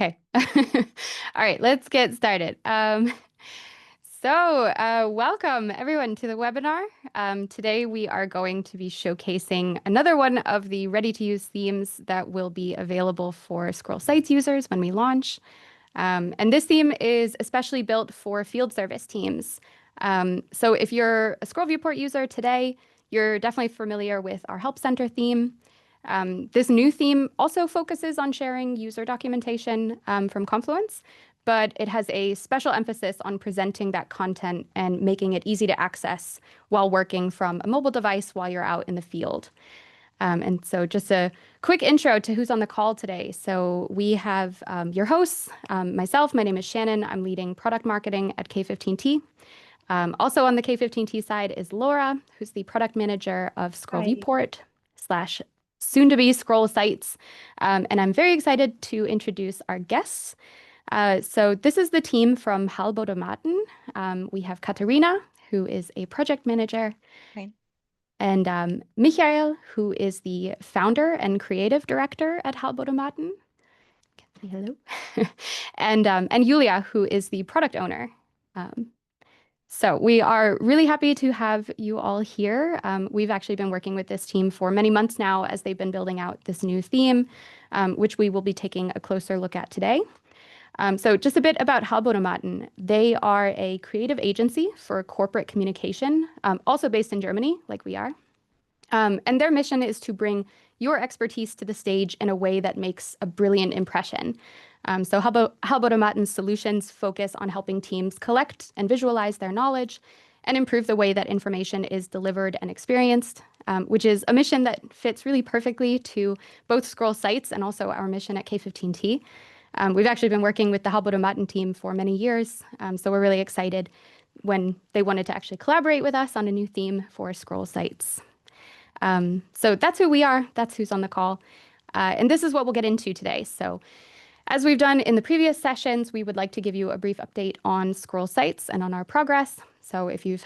Okay. All right, let's get started. Welcome everyone to the webinar. Today we are going to be showcasing another one of the ready-to-use themes that will be available for Scroll Sites users when we launch. And this theme is especially built for field service teams. So if you're a Scroll Viewport user today, you're definitely familiar with our Help Center theme. This new theme also focuses on sharing user documentation from Confluence, but it has a special emphasis on presenting that content and making it easy to access while working from a mobile device while you're out in the field. And so just a quick intro to who's on the call today. So we have your hosts, myself, my name is Shannon. I'm leading product marketing at K15T. Also on the K15T side is Laura, who's the product manager of Scroll Viewport slash soon-to-be Scroll Sites. And I'm very excited to introduce our guests. So this is the team from halbautomaten. We have Katharina, who is a project manager. Hi. And Michael, who is the founder and creative director at halbautomaten. Say hello. and Julia, who is the product owner. So we are really happy to have you all here. We've actually been working with this team for many months now as they've been building out this new theme, which we will be taking a closer look at today. So just a bit about halbautomaten. They are a creative agency for corporate communication, also based in Germany, like we are. And their mission is to bring your expertise to the stage in a way that makes a brilliant impression. So halbautomaten's solutions focus on helping teams collect and visualize their knowledge and improve the way that information is delivered and experienced, which is a mission that fits really perfectly to both Scroll Sites and also our mission at K15T. We've actually been working with the halbautomaten team for many years, so we're really excited when they wanted to actually collaborate with us on a new theme for Scroll Sites. So that's who we are, that's who's on the call, and this is what we'll get into today. So as we've done in the previous sessions, we would like to give you a brief update on Scroll Sites and on our progress. So if you've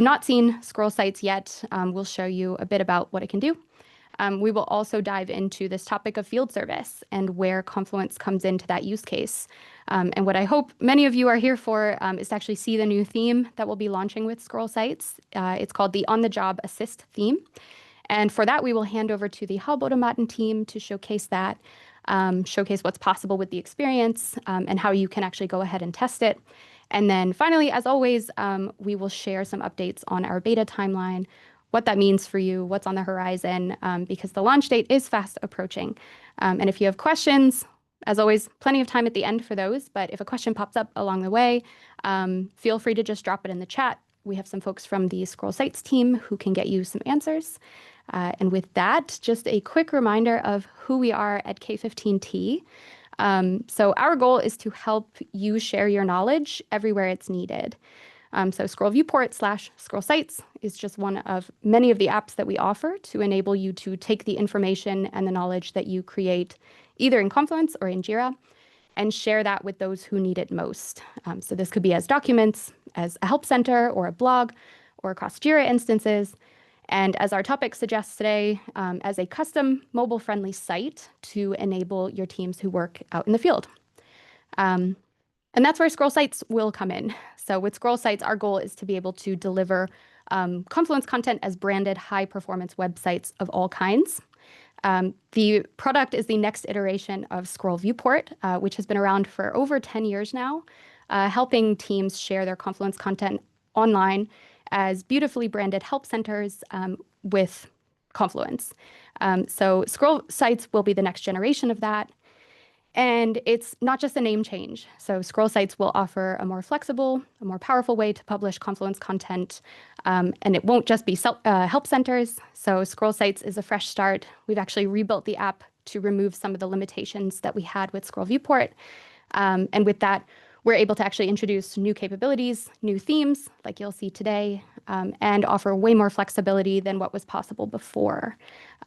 not seen Scroll Sites yet, we'll show you a bit about what it can do. We will also dive into this topic of field service and where Confluence comes into that use case. And what I hope many of you are here for is to actually see the new theme that we'll be launching with Scroll Sites. It's called the On-the-Job Assist theme. And for that, we will hand over to the halbautomaten team to showcase that, showcase what's possible with the experience and how you can actually go ahead and test it. And then finally, as always, we will share some updates on our beta timeline, what that means for you, what's on the horizon, because the launch date is fast approaching. And if you have questions, as always, plenty of time at the end for those. But if a question pops up along the way, feel free to just drop it in the chat. We have some folks from the Scroll Sites team who can get you some answers. And with that, just a quick reminder of who we are at K15T. So our goal is to help you share your knowledge everywhere it's needed. So Scroll Viewport / Scroll Sites is just one of many of the apps that we offer to enable you to take the information and the knowledge that you create either in Confluence or in Jira and share that with those who need it most. So this could be as documents, as a help center or a blog, or across Jira instances. And as our topic suggests today, as a custom mobile-friendly site to enable your teams who work out in the field. And that's where Scroll Sites will come in. So with Scroll Sites, our goal is to be able to deliver Confluence content as branded high-performance websites of all kinds. The product is the next iteration of Scroll Viewport, which has been around for over 10 years now, helping teams share their Confluence content online as beautifully branded help centers with Confluence. So Scroll Sites will be the next generation of that. And it's not just a name change. So Scroll Sites will offer a more flexible, a more powerful way to publish Confluence content. And it won't just be help centers. So Scroll Sites is a fresh start. We've actually rebuilt the app to remove some of the limitations that we had with Scroll Viewport. And with that, we're able to actually introduce new capabilities, new themes, like you'll see today, and offer way more flexibility than what was possible before.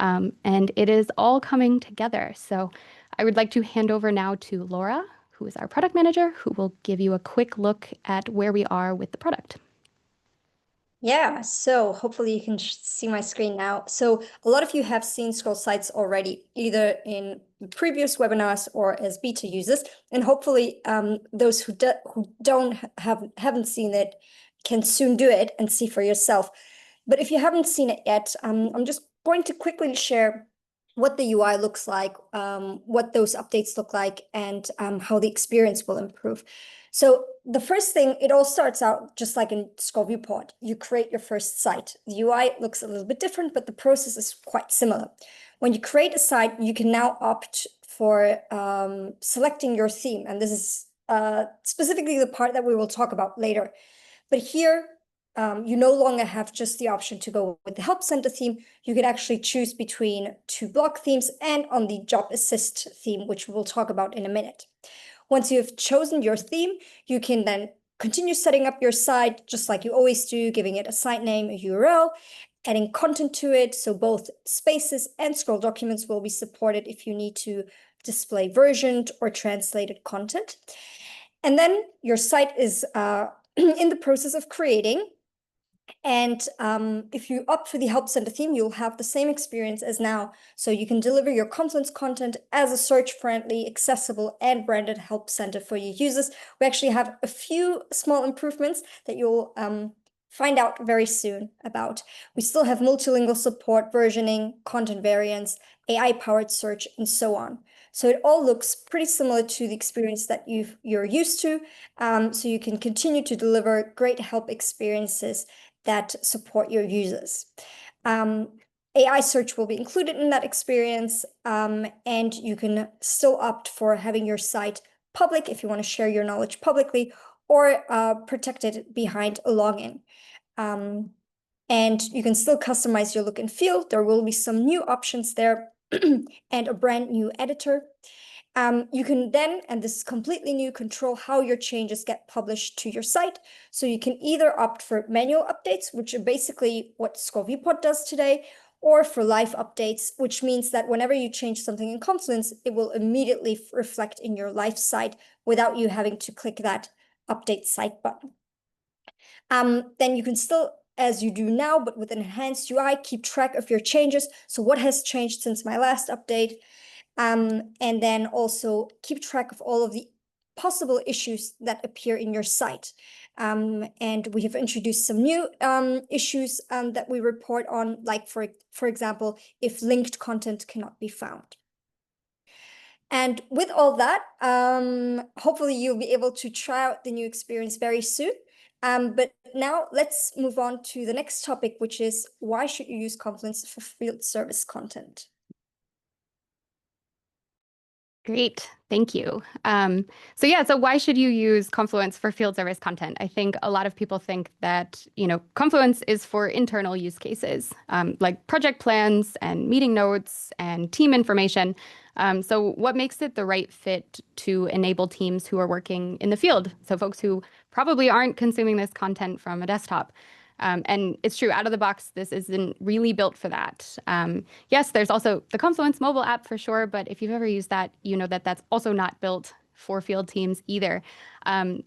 And it is all coming together. So I would like to hand over now to Laura, who is our product manager, who will give you a quick look at where we are with the product. Yeah, so hopefully you can see my screen now. So a lot of you have seen Scroll Sites already, either in previous webinars or as beta users, and hopefully those who haven't seen it can soon do it and see for yourself. But if you haven't seen it yet, I'm just going to quickly share what the UI looks like, what those updates look like, and how the experience will improve. So the first thing, it all starts out just like in Scroll Viewport. You create your first site. The UI looks a little bit different, but the process is quite similar. When you create a site, you can now opt for selecting your theme. And this is specifically the part that we will talk about later. But here, you no longer have just the option to go with the Help Center theme. You can actually choose between two blog themes and on the Job Assist theme, which we'll talk about in a minute. Once you've chosen your theme, you can then continue setting up your site just like you always do, giving it a site name, a URL, adding content to it. So both spaces and scroll documents will be supported if you need to display versioned or translated content. And then your site is in the process of creating. And if you opt for the Help Center theme, you'll have the same experience as now. So you can deliver your Confluence content as a search-friendly, accessible, and branded Help Center for your users. We actually have a few small improvements that you'll find out very soon about. We still have multilingual support, versioning, content variants, AI-powered search, and so on. So it all looks pretty similar to the experience that you're used to. So you can continue to deliver great help experiences that support your users. AI search will be included in that experience, and you can still opt for having your site public if you want to share your knowledge publicly, or protect it behind a login. And you can still customize your look and feel. There will be some new options there and a brand new editor. You can then, and this is completely new, control how your changes get published to your site. So you can either opt for manual updates, which are basically what Scroll Viewport does today, or for live updates, which means that whenever you change something in Confluence, it will immediately reflect in your live site without you having to click that update site button. Then you can still, as you do now, but with an enhanced UI, keep track of your changes. So what has changed since my last update? And then also keep track of all of the possible issues that appear in your site. And we have introduced some new issues that we report on, like for example, if linked content cannot be found. And with all that, hopefully you'll be able to try out the new experience very soon. But now let's move on to the next topic, which is why should you use Confluence for field service content? Great, thank you. So why should you use Confluence for field service content? I think a lot of people think that, Confluence is for internal use cases, like project plans and meeting notes and team information. So what makes it the right fit to enable teams who are working in the field? So folks who probably aren't consuming this content from a desktop. And it's true, out of the box, this isn't really built for that. Yes, there's also the Confluence mobile app for sure, but if you've ever used that, you know that that's also not built for field teams either.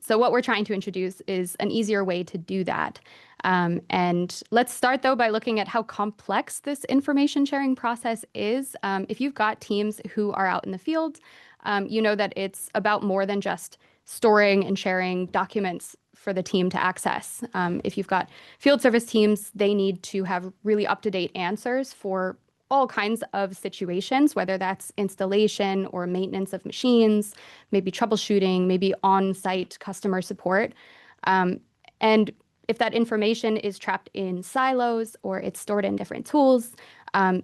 So what we're trying to introduce is an easier way to do that. And let's start, though, by looking at how complex this information sharing process is. If you've got teams who are out in the field, you know that it's about more than just storing and sharing documents for the team to access. If you've got field service teams, they need to have really up-to-date answers for all kinds of situations, whether that's installation or maintenance of machines, maybe troubleshooting, maybe on-site customer support. And if that information is trapped in silos or it's stored in different tools,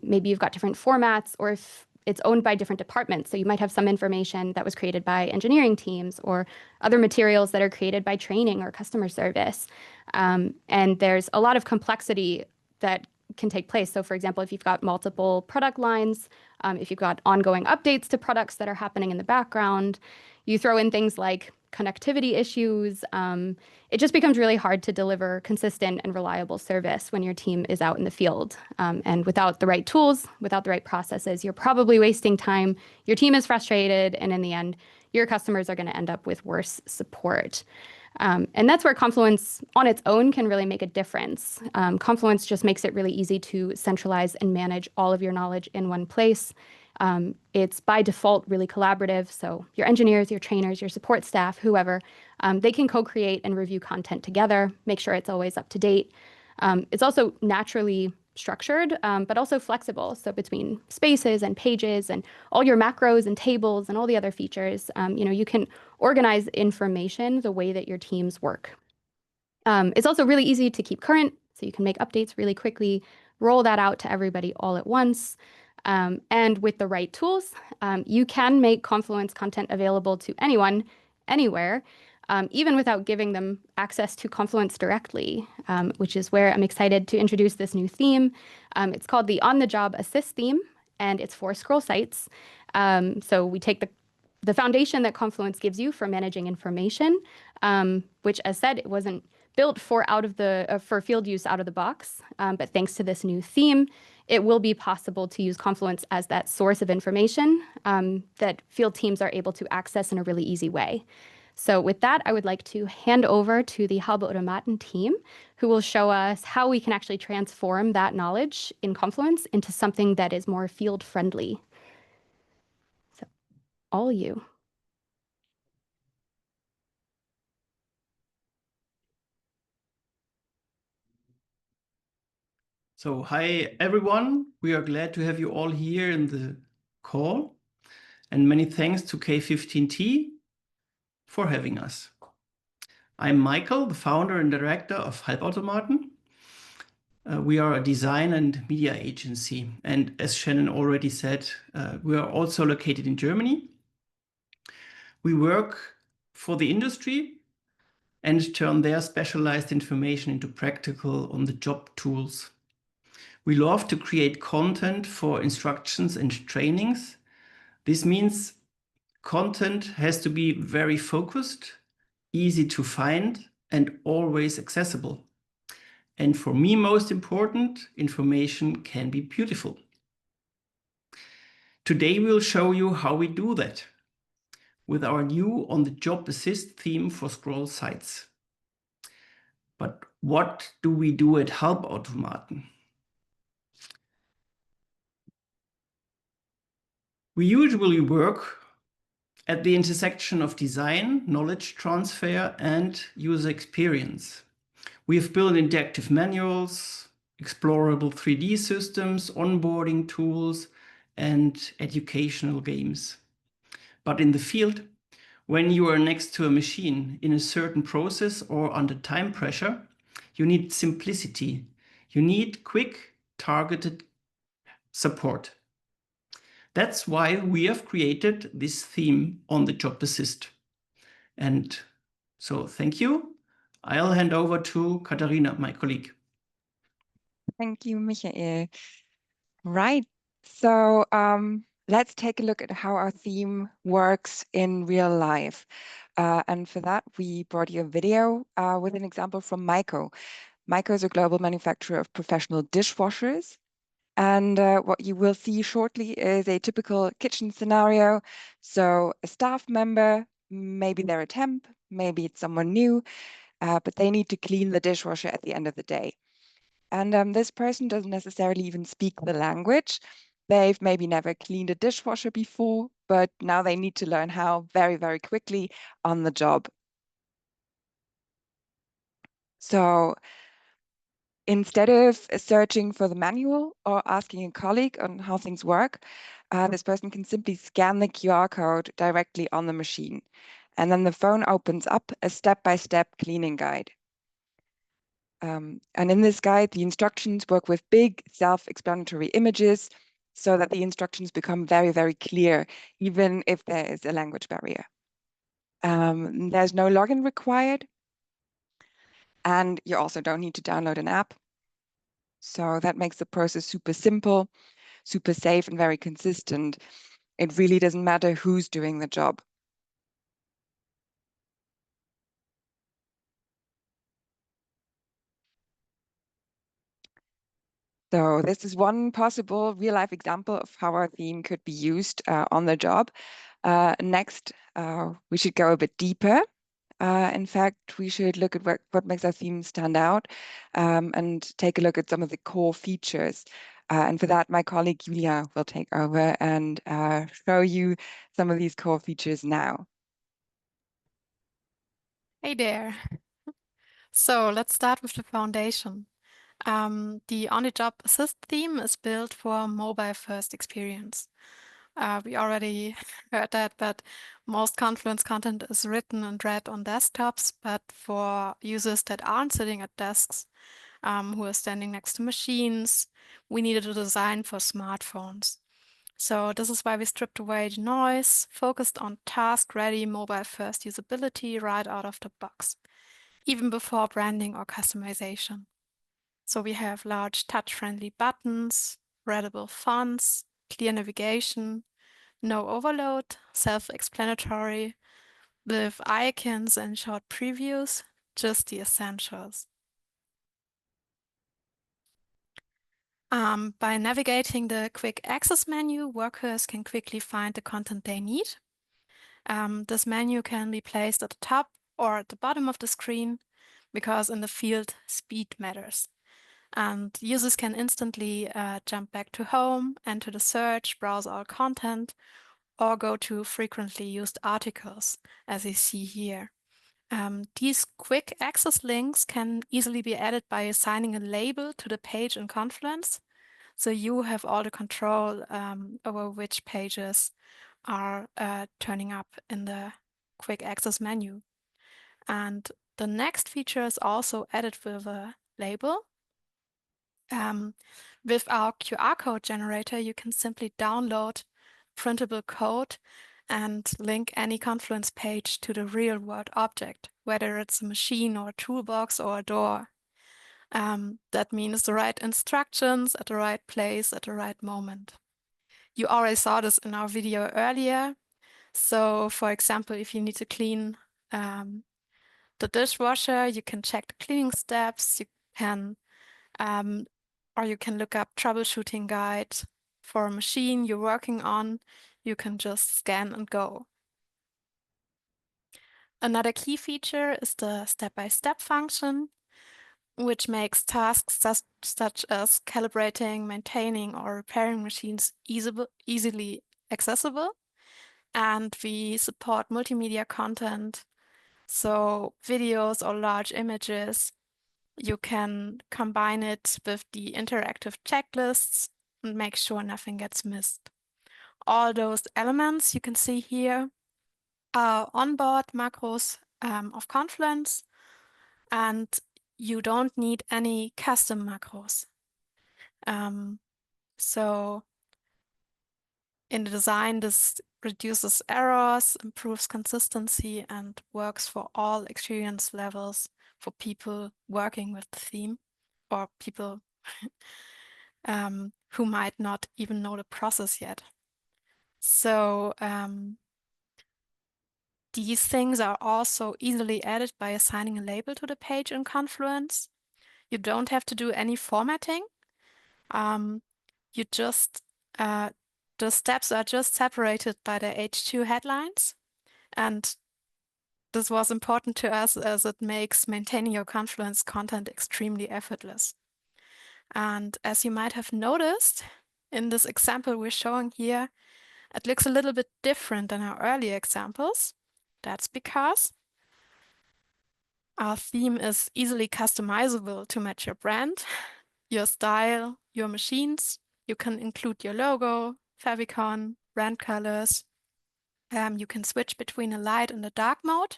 maybe you've got different formats, or if it's owned by different departments. So you might have some information that was created by engineering teams or other materials that are created by training or customer service. And there's a lot of complexity that can take place. So for example, if you've got multiple product lines, if you've got ongoing updates to products that are happening in the background, you throw in things like connectivity issues, it just becomes really hard to deliver consistent and reliable service when your team is out in the field. And without the right tools, without the right processes, you're probably wasting time. Your team is frustrated, and in the end, your customers are going to end up with worse support. And that's where Confluence on its own can really make a difference. Confluence just makes it really easy to centralize and manage all of your knowledge in one place. It's by default really collaborative. So your engineers, your trainers, your support staff, whoever, they can co-create and review content together, make sure it's always up to date. It's also naturally structured, but also flexible. So between spaces and pages and all your macros and tables and all the other features, you can organize information the way that your teams work. It's also really easy to keep current, so you can make updates really quickly, roll that out to everybody all at once. And with the right tools, you can make Confluence content available to anyone, anywhere, even without giving them access to Confluence directly, which is where I'm excited to introduce this new theme. It's called the On-the-Job Assist theme, and it's for scroll sites. So we take the foundation that Confluence gives you for managing information, which, as said, it wasn't built for for field use out of the box. But thanks to this new theme, it will be possible to use Confluence as that source of information that field teams are able to access in a really easy way. So with that, I would like to hand over to the halbautomaten team, who will show us how we can actually transform that knowledge in Confluence into something that is more field friendly. So all you. So hi, everyone. We are glad to have you all here in the call. And many thanks to K15T for having us. I'm Michael, the founder and director of halbautomaten. We are a design and media agency. And as Shannon already said, we are also located in Germany. We work for the industry and turn their specialized information into practical on-the-job tools. We love to create content for instructions and trainings. This means content has to be very focused, easy to find, and always accessible. And for me, most important, information can be beautiful. Today, we'll show you how we do that with our new On-the-Job Assist theme for scroll sites. But what do we do at halbautomaten? We usually work at the intersection of design, knowledge transfer, and user experience. We have built interactive manuals, explorable 3D systems, onboarding tools, and educational games. But in the field, when you are next to a machine in a certain process or under time pressure, you need simplicity. You need quick, targeted support. That's why we have created this theme on the Job Assist. And so thank you. I'll hand over to Katharina, my colleague. Thank you, Michael. Right. So let's take a look at how our theme works in real life. And for that, we brought you a video with an example from Myco. Myco is a global manufacturer of professional dishwashers. And what you will see shortly is a typical kitchen scenario. So a staff member, maybe they're a temp, maybe it's someone new, but they need to clean the dishwasher at the end of the day. And this person doesn't necessarily even speak the language. They've maybe never cleaned a dishwasher before, but now they need to learn how very, very quickly on the job. So instead of searching for the manual or asking a colleague on how things work, this person can simply scan the QR code directly on the machine. And then the phone opens up a step-by-step cleaning guide. And in this guide, the instructions work with big self-explanatory images so that the instructions become very, very clear, even if there is a language barrier. There's no login required. And you also don't need to download an app. So that makes the process super simple, super safe, and very consistent. It really doesn't matter who's doing the job. So this is one possible real-life example of how our theme could be used on the job. Next, we should go a bit deeper. In fact, we should look at what makes our theme stand out and take a look at some of the core features. And for that, my colleague Julia will take over and show you some of these core features now. Hey there. So let's start with the foundation. The on-the-job assist theme is built for mobile-first experience. We already heard that, but most Confluence content is written and read on desktops, but for users that aren't sitting at desks, who are standing next to machines, we needed a design for smartphones. So this is why we stripped away the noise, focused on task-ready mobile-first usability right out of the box, even before branding or customization. So we have large touch-friendly buttons, readable fonts, clear navigation, no overload, self-explanatory, with icons and short previews, just the essentials. By navigating the quick access menu, workers can quickly find the content they need. This menu can be placed at the top or at the bottom of the screen because in the field, speed matters. And users can instantly jump back to home, enter the search, browse all content, or go to frequently used articles, as you see here. These quick access links can easily be added by assigning a label to the page in Confluence. So you have all the control over which pages are turning up in the quick access menu. And the next feature is also added with a label. With our QR code generator, you can simply download printable code and link any Confluence page to the real-world object, whether it's a machine or a toolbox or a door. That means the right instructions at the right place at the right moment. You already saw this in our video earlier. So, for example, if you need to clean the dishwasher, you can check the cleaning steps. You can or you can look up troubleshooting guide for a machine you're working on. You can just scan and go. Another key feature is the step-by-step function, which makes tasks such as calibrating, maintaining, or repairing machines easily accessible. And we support multimedia content, so videos or large images. You can combine it with the interactive checklists and make sure nothing gets missed. All those elements you can see here are onboard macros of Confluence, and you don't need any custom macros. So in the design, this reduces errors, improves consistency, and works for all experience levels for people working with the theme or people who might not even know the process yet. So these things are also easily added by assigning a label to the page in Confluence. You don't have to do any formatting. You just the steps are just separated by the H2 headlines, and this was important to us as it makes maintaining your Confluence content extremely effortless. And as you might have noticed in this example we're showing here, it looks a little bit different than our earlier examples. That's because our theme is easily customizable to match your brand, your style, your machines. You can include your logo, favicon, brand colors. You can switch between a light and a dark mode,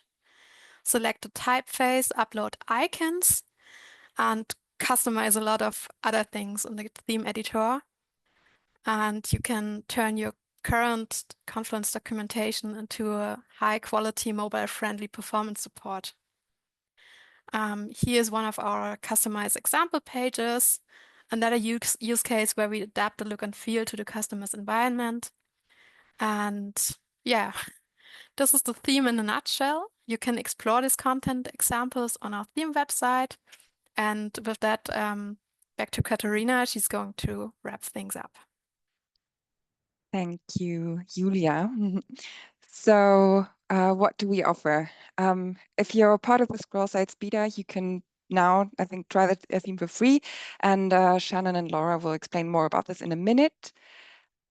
select the typeface, upload icons, and customize a lot of other things in the theme editor. And you can turn your current Confluence documentation into a high-quality, mobile-friendly performance support. Here's one of our customized example pages, another use case where we adapt the look and feel to the customer's environment. And yeah, this is the theme in a nutshell. You can explore these content examples on our theme website. And with that, back to Katharina. She's going to wrap things up. Thank you, Julia. So what do we offer? If you're part of the Scroll Sites beta, you can now, I think, try the theme for free. And Shannon and Laura will explain more about this in a minute.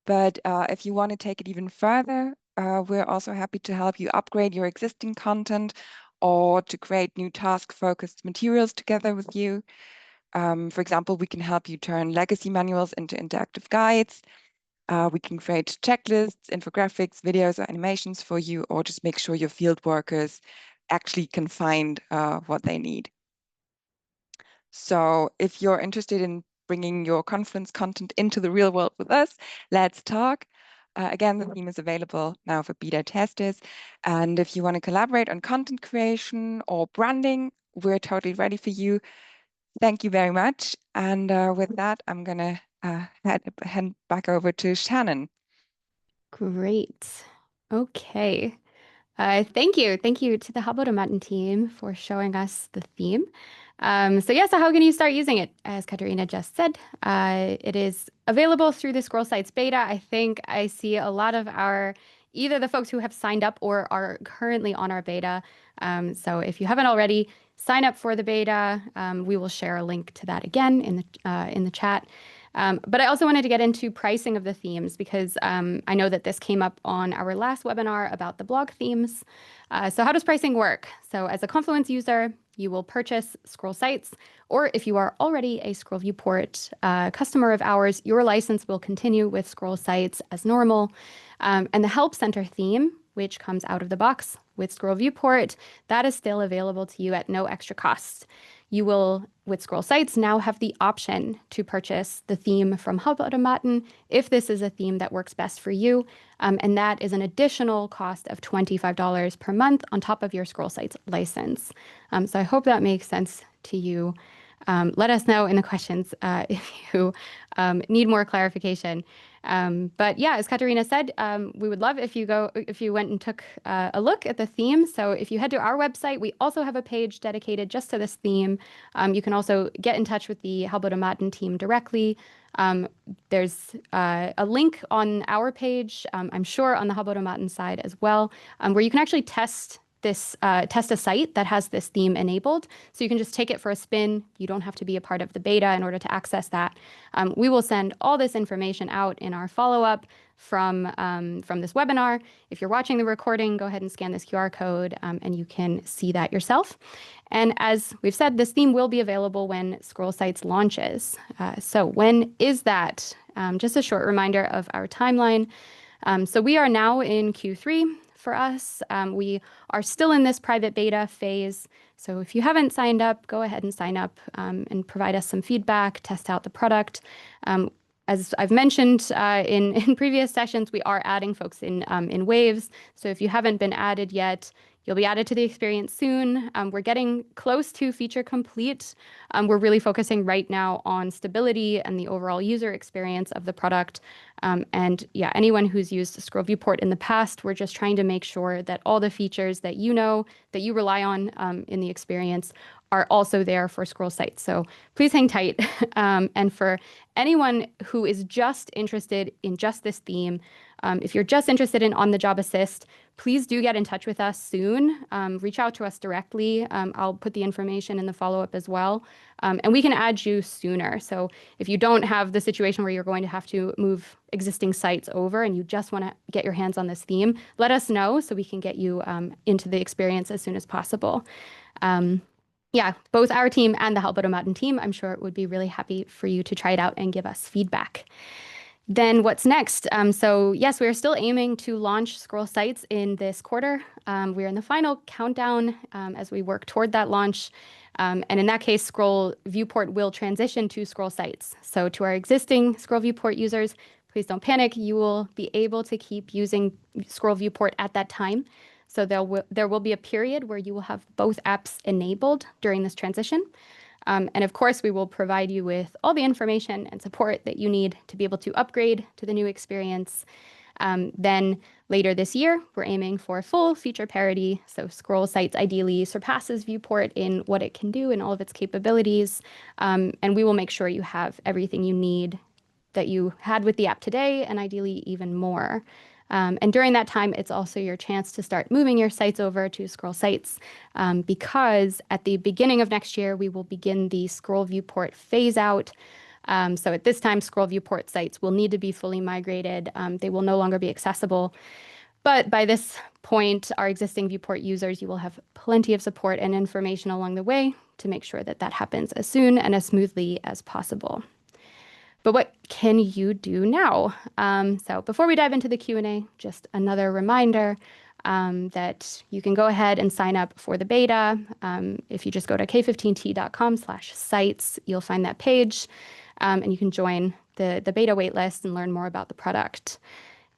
But if you want to take it even further, we're also happy to help you upgrade your existing content or to create new task-focused materials together with you. For example, we can help you turn legacy manuals into interactive guides. We can create checklists, infographics, videos, or animations for you, or just make sure your field workers actually can find what they need. So if you're interested in bringing your Confluence content into the real world with us, let's talk. Again, the theme is available now for beta testers. And if you want to collaborate on content creation or branding, we're totally ready for you. Thank you very much. And with that, I'm going to hand back over to Shannon. Great. Okay. Thank you. Thank you to the halbautomaten team for showing us the theme. So how can you start using it? As Katarina just said, it is available through the Scroll Sites beta. I think I see a lot of either the folks who have signed up or are currently on our beta. So if you haven't already, sign up for the beta. We will share a link to that again in the chat. But I also wanted to get into pricing of the themes because I know that this came up on our last webinar about the blog themes. So how does pricing work? So as a Confluence user, you will purchase Scroll Sites, or if you are already a Scroll Viewport customer of ours, your license will continue with Scroll Sites as normal. And the Help Center theme, which comes out of the box with Scroll Viewport, that is still available to you at no extra cost. You will, with Scroll Sites, now have the option to purchase the theme from halbautomaten if this is a theme that works best for you. And that is an additional cost of $25 per month on top of your Scroll Sites license. So I hope that makes sense to you. Let us know in the questions if you need more clarification. But yeah, as Katarina said, we would love if you went and took a look at the theme. So if you head to our website, we also have a page dedicated just to this theme. You can also get in touch with the halbautomaten team directly. There's a link on our page, I'm sure on the halbautomaten side as well, where you can actually test a site that has this theme enabled. So you can just take it for a spin. You don't have to be a part of the beta in order to access that. We will send all this information out in our follow-up from this webinar. If you're watching the recording, go ahead and scan this QR code and you can see that yourself. And as we've said, this theme will be available when Scroll Sites launches. So when is that? Just a short reminder of our timeline. So we are now in Q3. For us, we are still in this private beta phase. So if you haven't signed up, go ahead and sign up and provide us some feedback, test out the product. As I've mentioned in previous sessions, we are adding folks in waves. So if you haven't been added yet, you'll be added to the experience soon. We're getting close to feature complete. We're really focusing right now on stability and the overall user experience of the product. And yeah, anyone who's used Scroll Viewport in the past, we're just trying to make sure that all the features that you know, that you rely on in the experience are also there for Scroll Sites. So please hang tight. And for anyone who is just interested in just this theme, if you're just interested in on-the-job assist, please do get in touch with us soon. Reach out to us directly. I'll put the information in the follow-up as well. And we can add you sooner. So if you don't have the situation where you're going to have to move existing sites over and you just want to get your hands on this theme, let us know so we can get you into the experience as soon as possible. Yeah, both our team and the halbautomaten team, I'm sure would be really happy for you to try it out and give us feedback. Then what's next? So yes, we are still aiming to launch Scroll Sites in this quarter. We're in the final countdown as we work toward that launch. And in that case, Scroll Viewport will transition to Scroll Sites. So to our existing Scroll Viewport users, please don't panic. You will be able to keep using Scroll Viewport at that time. So there will be a period where you will have both apps enabled during this transition. And of course, we will provide you with all the information and support that you need to be able to upgrade to the new experience. Then later this year, we're aiming for full feature parity. So Scroll Sites ideally surpasses Viewport in what it can do and all of its capabilities. And we will make sure you have everything you need that you had with the app today, and ideally even more. And during that time, it's also your chance to start moving your sites over to scroll sites, because at the beginning of next year, we will begin the scroll viewport phase out. So at this time, scroll viewport sites will need to be fully migrated. They will no longer be accessible. But by this point, our existing viewport users, you will have plenty of support and information along the way to make sure that that happens as soon and as smoothly as possible. But what can you do now? So before we dive into the Q&A, just another reminder that you can go ahead and sign up for the beta. If you just go to k15t.com/sites, you'll find that page, and you can join the beta waitlist and learn more about the product.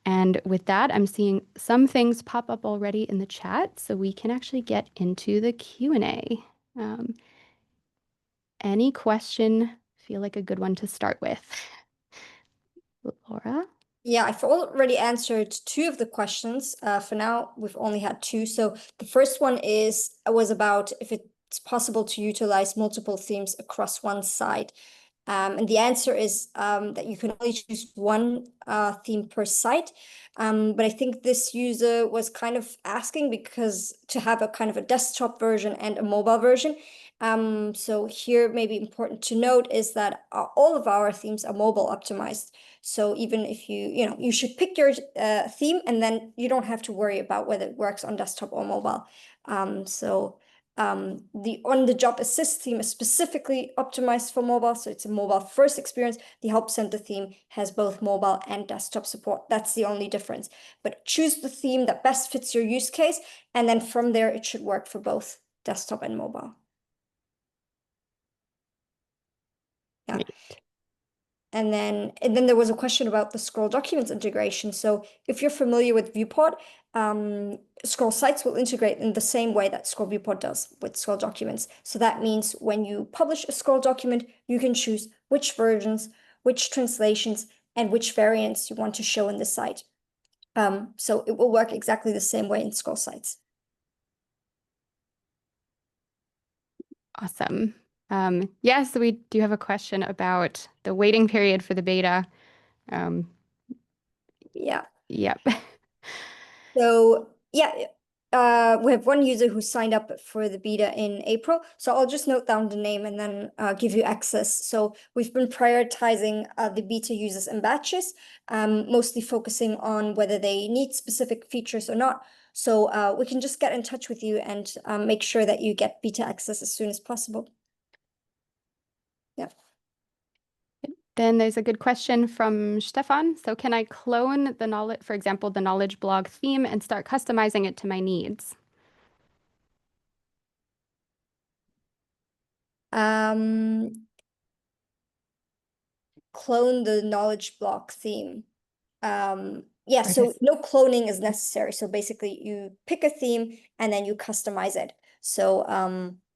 And with that, I'm seeing some things pop up already in the chat, so we can actually get into the Q&A. Any question feel like a good one to start with? Laura? Yeah, I've already answered 2 of the questions. For now, we've only had 2. So the first one was about if it's possible to utilize multiple themes across one site. And the answer is that you can only choose one theme per site. But I think this user was kind of asking because to have a kind of a desktop version and a mobile version. So here maybe important to note is that all of our themes are mobile optimized. So even if you should pick your theme and then you don't have to worry about whether it works on desktop or mobile. The on-the-job assist theme is specifically optimized for mobile, so it's a mobile-first experience. The Help Center theme has both mobile and desktop support. That's the only difference. But choose the theme that best fits your use case, and then from there, it should work for both desktop and mobile. Yeah. Great. And then there was a question about the scroll documents integration. So if you're familiar with Viewport, scroll sites will integrate in the same way that scroll viewport does with scroll documents. So that means when you publish a scroll document, you can choose which versions, which translations, and which variants you want to show in the site. So it will work exactly the same way in scroll sites. Awesome. Yes, we do have a question about the waiting period for the beta. Yeah. Yep. So yeah, we have one user who signed up for the beta in April. So I'll just note down the name and then give you access. So we've been prioritizing the beta users in batches, mostly focusing on whether they need specific features or not. So we can just get in touch with you and make sure that you get beta access as soon as possible. Yeah. Then there's a good question from Stefan. So can I clone the knowledge, for example, the knowledge blog theme and start customizing it to my needs? Clone the knowledge block theme. Yeah, so no cloning is necessary. So basically you pick a theme and then you customize it. So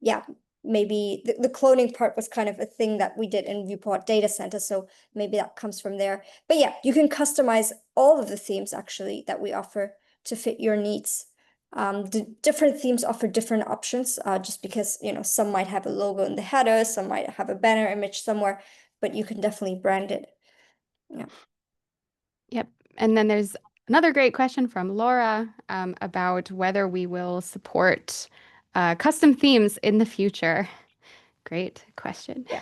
yeah, maybe the cloning part was kind of a thing that we did in Viewport Data Center. So maybe that comes from there. But yeah, you can customize all of the themes actually that we offer to fit your needs. The different themes offer different options, just because, some might have a logo in the header, some might have a banner image somewhere, but you can definitely brand it. Yeah. Yep. And then there's another great question from Laura about whether we will support custom themes in the future. Great question. Yeah.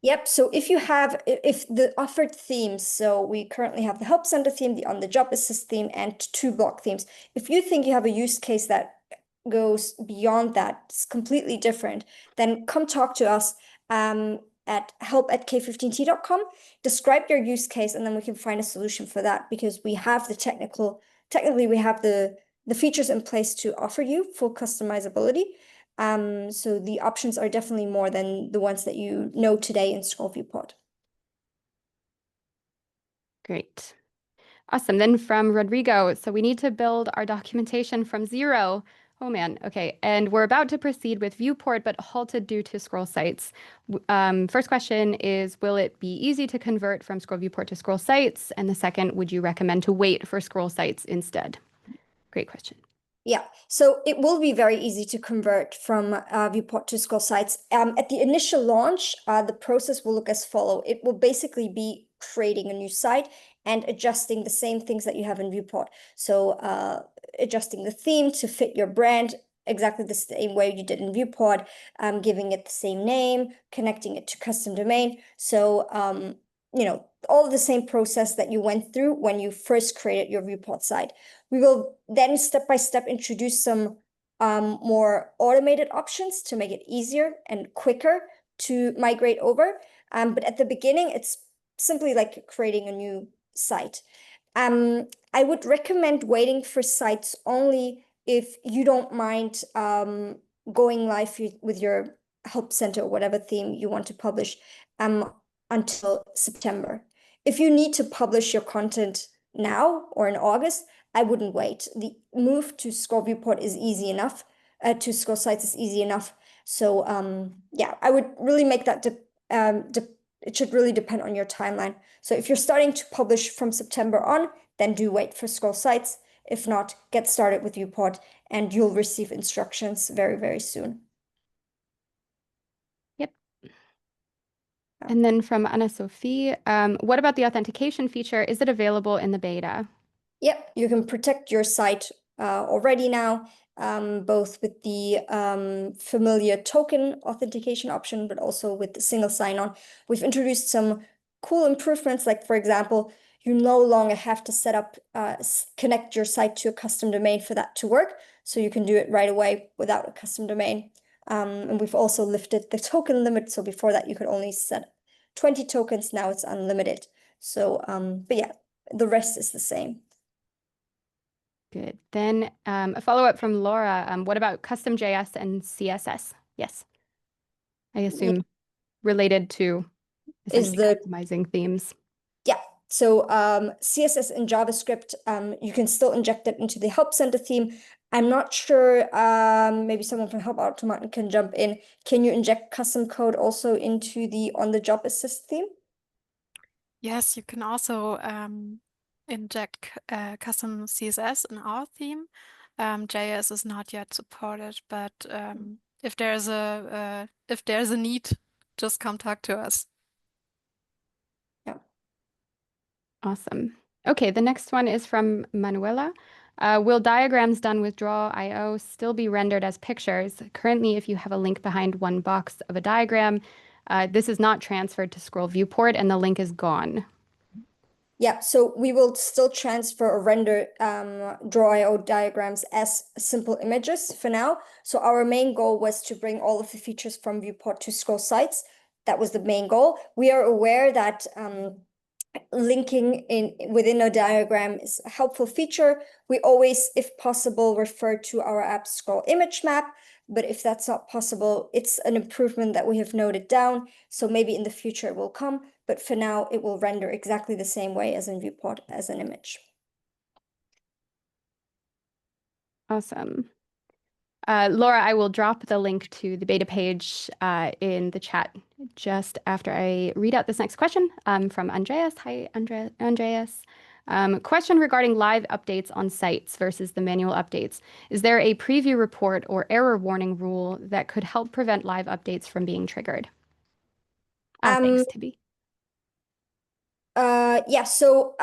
Yep. So if the offered themes, so we currently have the Help Center theme, the On-the-Job Assist theme, and 2 block themes. If you think you have a use case that goes beyond that, it's completely different, then come talk to us at help@k15t.com. Describe your use case, and then we can find a solution for that, because we have technically we have the features in place to offer you full customizability. So the options are definitely more than the ones that you know today in Scroll Viewport. Great. Awesome. Then from Rodrigo, so we need to build our documentation from zero. Oh man, okay. And we're about to proceed with Viewport, but halted due to scroll sites. First question is, will it be easy to convert from scroll viewport to scroll sites? And the second, would you recommend to wait for scroll sites instead? Great question. Yeah, so it will be very easy to convert from Viewport to scroll sites. At the initial launch, the process will look as follows. It will basically be creating a new site and adjusting the same things that you have in viewport. So adjusting the theme to fit your brand exactly the same way you did in viewport, giving it the same name, connecting it to custom domain. So you know, all of the same process that you went through when you first created your viewport site. We will then step by step introduce some more automated options to make it easier and quicker to migrate over. But at the beginning, it's simply like creating a new site. I would recommend waiting for sites only if you don't mind going live with your help center or whatever theme you want to publish until September. If you need to publish your content now or in August, I wouldn't wait. The move to Scroll Viewport is easy enough. To Scroll Sites is easy enough. So yeah, I would really make that. It should really depend on your timeline. So if you're starting to publish from September on, then do wait for Scroll Sites. If not, get started with Viewport, and you'll receive instructions very, very soon. Yep. And then from Anna-Sophie, what about the authentication feature? Is it available in the beta? Yep, you can protect your site already now, both with the familiar token authentication option, but also with the single sign-on. We've introduced some cool improvements, like, for example, you no longer have to set up, connect your site to a custom domain for that to work. So you can do it right away without a custom domain. And we've also lifted the token limit. So before that, you could only set 20 tokens. Now it's unlimited. So, but yeah, the rest is the same. Good. Then a follow-up from Laura. What about custom JS and CSS? Yes. I assume related to essentially customizing themes. Yeah. So CSS and JavaScript, you can still inject that into the Help Center theme. I'm not sure, maybe someone from halbautomaten can jump in. Can you inject custom code also into the on-the-job assist theme? Yes, you can also inject custom CSS in our theme. JS is not yet supported, but if there's a need, just come talk to us. Yeah. Awesome. Okay, the next one is from Manuela. Will diagrams done with Draw.io still be rendered as pictures? Currently, if you have a link behind one box of a diagram, this is not transferred to Scroll Viewport and the link is gone. Yeah, so we will still transfer or render Draw.io diagrams as simple images for now. So our main goal was to bring all of the features from Viewport to Scroll Sites. That was the main goal. We are aware that linking within a diagram is a helpful feature. We always, if possible, refer to our app's scroll image map. But if that's not possible, it's an improvement that we have noted down. So maybe in the future it will come. But for now, it will render exactly the same way as in Viewport as an image. Awesome. Laura, I will drop the link to the beta page in the chat just after I read out this next question from Andreas. Hi, Andreas. Question regarding live updates on sites versus the manual updates. Is there a preview report or error warning rule that could help prevent live updates from being triggered? Thanks, Tibby. Yeah, so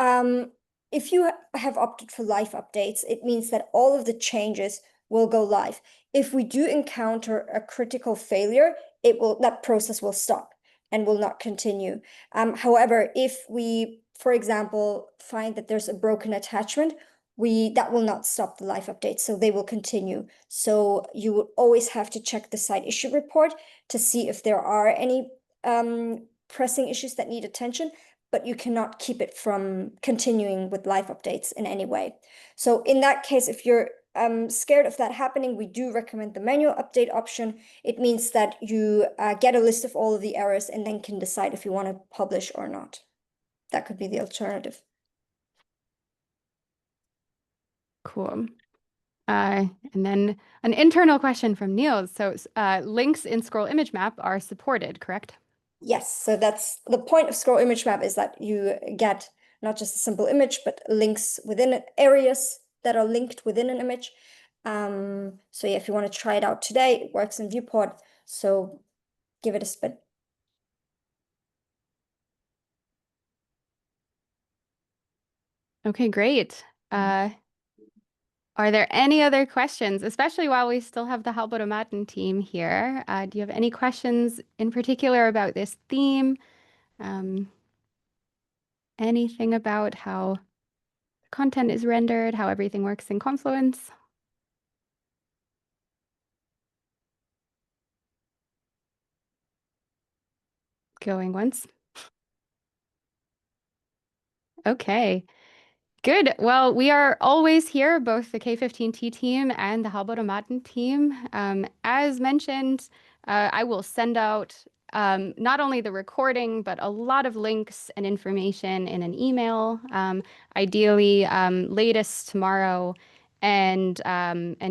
if you have opted for live updates, it means that all of the changes will go live. If we do encounter a critical failure, that process will stop and will not continue. However, if we, for example, find that there's a broken attachment, that will not stop the live update, so they will continue. So you will always have to check the site issue report to see if there are any pressing issues that need attention, but you cannot keep it from continuing with live updates in any way. So in that case, if you're scared of that happening, we do recommend the manual update option. It means that you get a list of all of the errors and then can decide if you want to publish or not. That could be the alternative. Cool. And then an internal question from Niels. So links in Scroll Image Map are supported, correct? Yes, so that's the point of Scroll Image Map, is that you get not just a simple image, but links within it, areas that are linked within an image. So yeah, if you want to try it out today, it works in Viewport, so give it a spin. Okay, great. Are there any other questions, especially while we still have the halbautomaten team here? Do you have any questions in particular about this theme? Anything about how content is rendered, how everything works in Confluence? Going once. Okay. Good. Well, we are always here, both the K15T team and the halbautomaten team. As mentioned, I will send out not only the recording, but a lot of links and information in an email, ideally latest tomorrow. And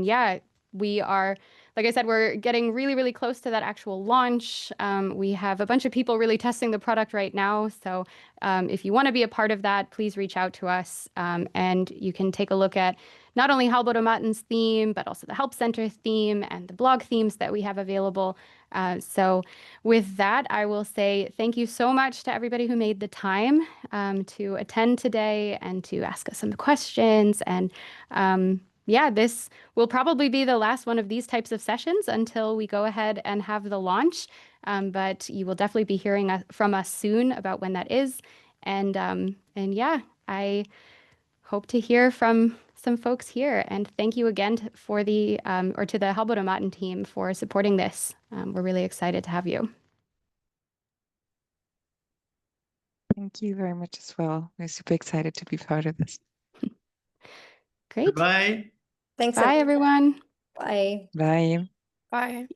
yeah, we are, like I said, we're getting really, really close to that actual launch. We have a bunch of people really testing the product right now. So if you want to be a part of that, please reach out to us. And you can take a look at not only halbautomaten's theme, but also the Help Center theme and the blog themes that we have available. So with that, I will say thank you so much to everybody who made the time to attend today and to ask us some questions. And yeah, this will probably be the last one of these types of sessions until we go ahead and have the launch. But you will definitely be hearing from us soon about when that is. And yeah, I hope to hear from some folks here. And thank you again for the to the halbautomaten team for supporting this. We're really excited to have you. Thank you very much as well. We're super excited to be part of this. Great. Bye. Thanks, Bye, everyone. Bye. Bye. Bye.